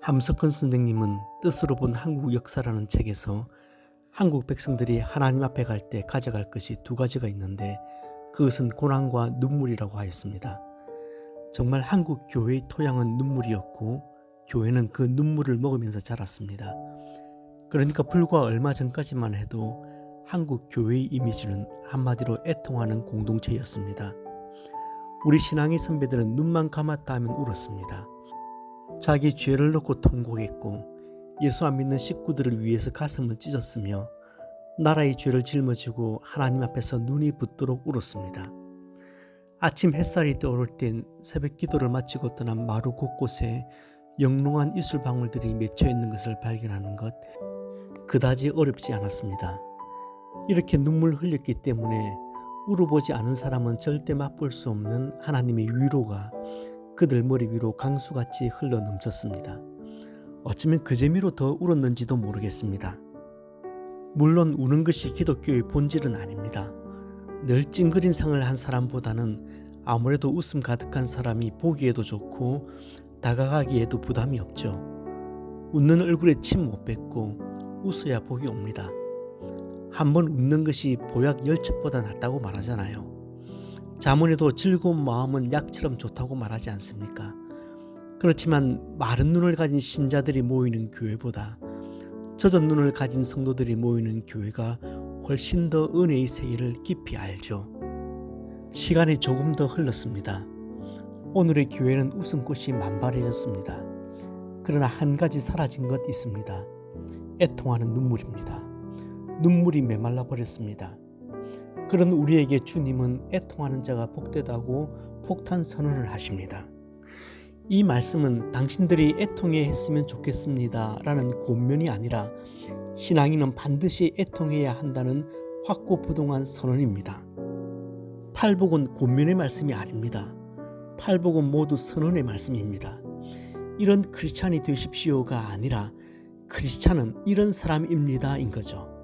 함석헌 선생님은 뜻으로 본 한국 역사라는 책에서 한국 백성들이 하나님 앞에 갈 때 가져갈 것이 두 가지가 있는데 그것은 고난과 눈물이라고 하였습니다. 정말 한국 교회의 토양은 눈물이었고 교회는 그 눈물을 먹으면서 자랐습니다. 그러니까 불과 얼마 전까지만 해도 한국 교회의 이미지는 한마디로 애통하는 공동체였습니다. 우리 신앙의 선배들은 눈만 감았다 하면 울었습니다. 자기 죄를 놓고 통곡했고 예수 안 믿는 식구들을 위해서 가슴을 찢었으며 나라의 죄를 짊어지고 하나님 앞에서 눈이 붓도록 울었습니다. 아침 햇살이 떠오를 땐 새벽 기도를 마치고 떠난 마루 곳곳에 영롱한 이슬 방울들이 맺혀 있는 것을 발견하는 것 그다지 어렵지 않았습니다. 이렇게 눈물 흘렸기 때문에 울어보지 않은 사람은 절대 맛볼 수 없는 하나님의 위로가 그들 머리 위로 강수같이 흘러 넘쳤습니다. 어쩌면 그 재미로 더 울었는지도 모르겠습니다. 물론 우는 것이 기독교의 본질은 아닙니다. 늘 찡그린 상을 한 사람보다는 아무래도 웃음 가득한 사람이 보기에도 좋고 다가가기에도 부담이 없죠. 웃는 얼굴에 침 못 뱉고 웃어야 복이 옵니다. 한번 웃는 것이 보약 10첩보다 낫다고 말하잖아요. 자문에도 즐거운 마음은 약처럼 좋다고 말하지 않습니까? 그렇지만 마른 눈을 가진 신자들이 모이는 교회보다 젖은 눈을 가진 성도들이 모이는 교회가 훨씬 더 은혜의 세계를 깊이 알죠. 시간이 조금 더 흘렀습니다. 오늘의 교회는 웃음꽃이 만발해졌습니다. 그러나 한 가지 사라진 것 있습니다. 애통하는 눈물입니다. 눈물이 메말라 버렸습니다. 그런 우리에게 주님은 애통하는 자가 복되다고 폭탄 선언을 하십니다. 이 말씀은 당신들이 애통해 했으면 좋겠습니다 라는 권면이 아니라 신앙인은 반드시 애통해야 한다는 확고부동한 선언입니다. 팔복은 권면의 말씀이 아닙니다. 팔복은 모두 선언의 말씀입니다. 이런 크리스찬이 되십시오가 아니라 크리스찬은 이런 사람입니다 인 거죠.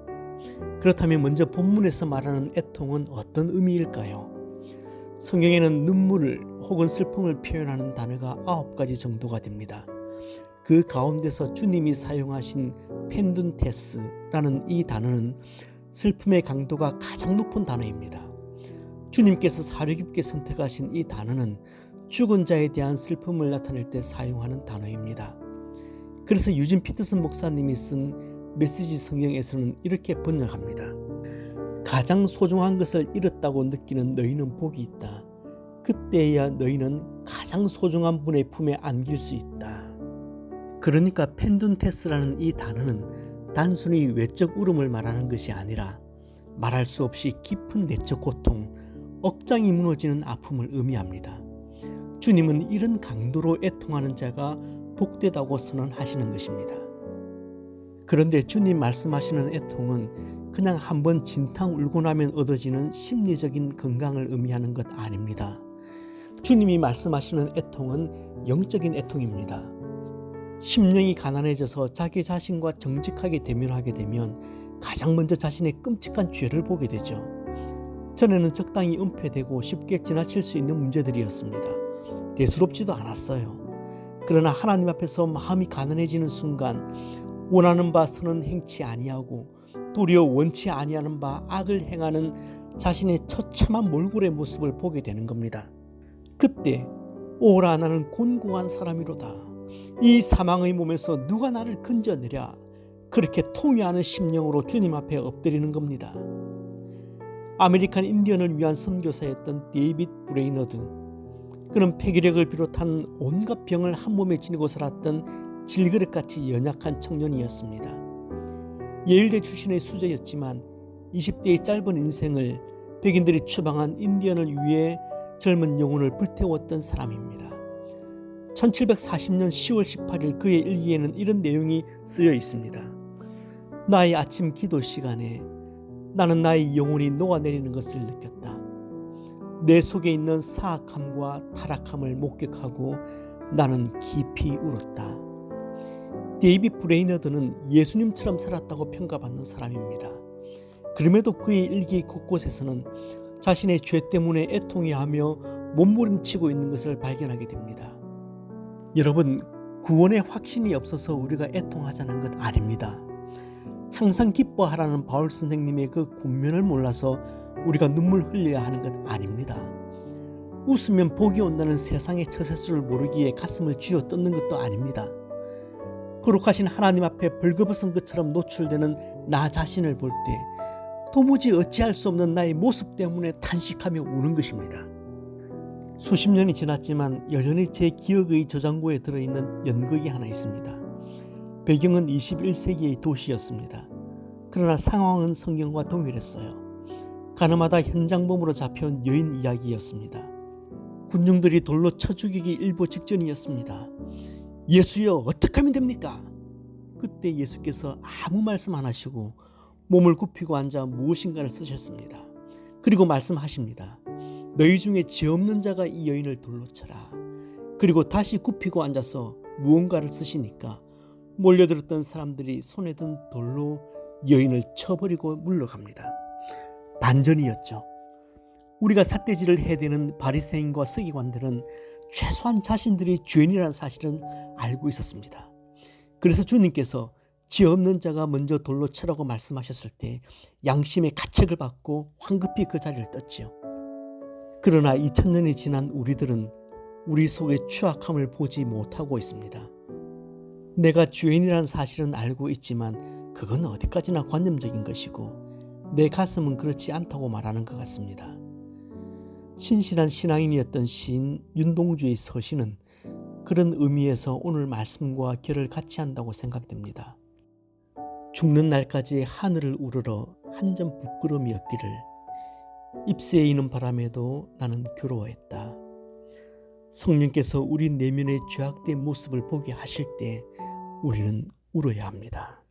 그렇다면 먼저 본문에서 말하는 애통은 어떤 의미일까요? 성경에는 눈물을 혹은 슬픔을 표현하는 단어가 9가지 정도가 됩니다. 그 가운데서 주님이 사용하신 펜둔테스라는 이 단어는 슬픔의 강도가 가장 높은 단어입니다. 주님께서 사려 깊게 선택하신 이 단어는 죽은 자에 대한 슬픔을 나타낼 때 사용하는 단어입니다. 그래서 유진 피터슨 목사님이 쓴 메시지 성경에서는 이렇게 번역합니다. 가장 소중한 것을 잃었다고 느끼는 너희는 복이 있다. 그때야 너희는 가장 소중한 분의 품에 안길 수 있다. 그러니까 펜둔테스라는 이 단어는 단순히 외적 울음을 말하는 것이 아니라 말할 수 없이 깊은 내적 고통, 억장이 무너지는 아픔을 의미합니다. 주님은 이런 강도로 애통하는 자가 복되다고 선언하시는 것입니다. 그런데 주님 말씀하시는 애통은 그냥 한번 진탕 울고 나면 얻어지는 심리적인 건강을 의미하는 것 아닙니다. 주님이 말씀하시는 애통은 영적인 애통입니다. 심령이 가난해져서 자기 자신과 정직하게 대면하게 되면 가장 먼저 자신의 끔찍한 죄를 보게 되죠. 전에는 적당히 은폐되고 쉽게 지나칠 수 있는 문제들이었습니다. 대수롭지도 않았어요. 그러나 하나님 앞에서 마음이 가난해지는 순간 원하는 바 선은 행치 아니하고 도리어 원치 아니하는 바 악을 행하는 자신의 처참한 몰골의 모습을 보게 되는 겁니다. 그때 오라 나는 곤고한 사람이로다. 이 사망의 몸에서 누가 나를 건져내랴. 그렇게 통회하는 심령으로 주님 앞에 엎드리는 겁니다. 아메리칸 인디언을 위한 선교사였던 데이빗 브레이너드. 그는 폐기력을 비롯한 온갖 병을 한 몸에 지니고 살았던 질그릇같이 연약한 청년이었습니다. 예일대 출신의 수저였지만 20대의 짧은 인생을 백인들이 추방한 인디언을 위해 젊은 영혼을 불태웠던 사람입니다. 1740년 10월 18일 그의 일기에는 이런 내용이 쓰여 있습니다. 나의 아침 기도 시간에 나는 나의 영혼이 녹아내리는 것을 느꼈다. 내 속에 있는 사악함과 타락함을 목격하고 나는 깊이 울었다. 데이빗 브레이너드는 예수님처럼 살았다고 평가받는 사람입니다. 그럼에도 그의 일기 곳곳에서는 자신의 죄 때문에 애통해하며 몸부림치고 있는 것을 발견하게 됩니다. 여러분, 구원의 확신이 없어서 우리가 애통하자는 것 아닙니다. 항상 기뻐하라는 바울 선생님의 그 권면을 몰라서 우리가 눈물 흘려야 하는 것 아닙니다. 웃으면 복이 온다는 세상의 처세술을 모르기에 가슴을 쥐어 뜯는 것도 아닙니다. 거룩하신 하나님 앞에 벌거벗은 것처럼 노출되는 나 자신을 볼 때 도무지 어찌할 수 없는 나의 모습 때문에 탄식하며 우는 것입니다. 수십 년이 지났지만 여전히 제 기억의 저장고에 들어있는 연극이 하나 있습니다. 배경은 21세기의 도시였습니다. 그러나 상황은 성경과 동일했어요. 가늠하다 현장범으로 잡혀온 여인 이야기였습니다. 군중들이 돌로 쳐 죽이기 일보 직전이었습니다. 예수여, 어떻게 하면 됩니까? 그때 예수께서 아무 말씀 안 하시고 몸을 굽히고 앉아 무엇인가를 쓰셨습니다. 그리고 말씀하십니다. 너희 중에 죄 없는 자가 이 여인을 돌로 쳐라. 그리고 다시 굽히고 앉아서 무언가를 쓰시니까 몰려들었던 사람들이 손에 든 돌로 여인을 쳐버리고 물러갑니다. 반전이었죠. 우리가 삿대질을 해대는 바리새인과 서기관들은 최소한 자신들이 죄인이라는 사실은 알고 있었습니다. 그래서 주님께서 죄 없는 자가 먼저 돌로 쳐라고 말씀하셨을 때 양심의 가책을 받고 황급히 그 자리를 떴지요. 그러나 2000년이 지난 우리들은 우리 속의 추악함을 보지 못하고 있습니다. 내가 죄인이라는 사실은 알고 있지만 그건 어디까지나 관념적인 것이고 내 가슴은 그렇지 않다고 말하는 것 같습니다. 신실한 신앙인이었던 시인 윤동주의 서신은 그런 의미에서 오늘 말씀과 결을 같이 한다고 생각됩니다. 죽는 날까지 하늘을 우러러 한 점 부끄러움이었기를 잎새에 이는 바람에도 나는 괴로워했다. 성령께서 우리 내면의 죄악된 모습을 보게 하실 때 우리는 울어야 합니다.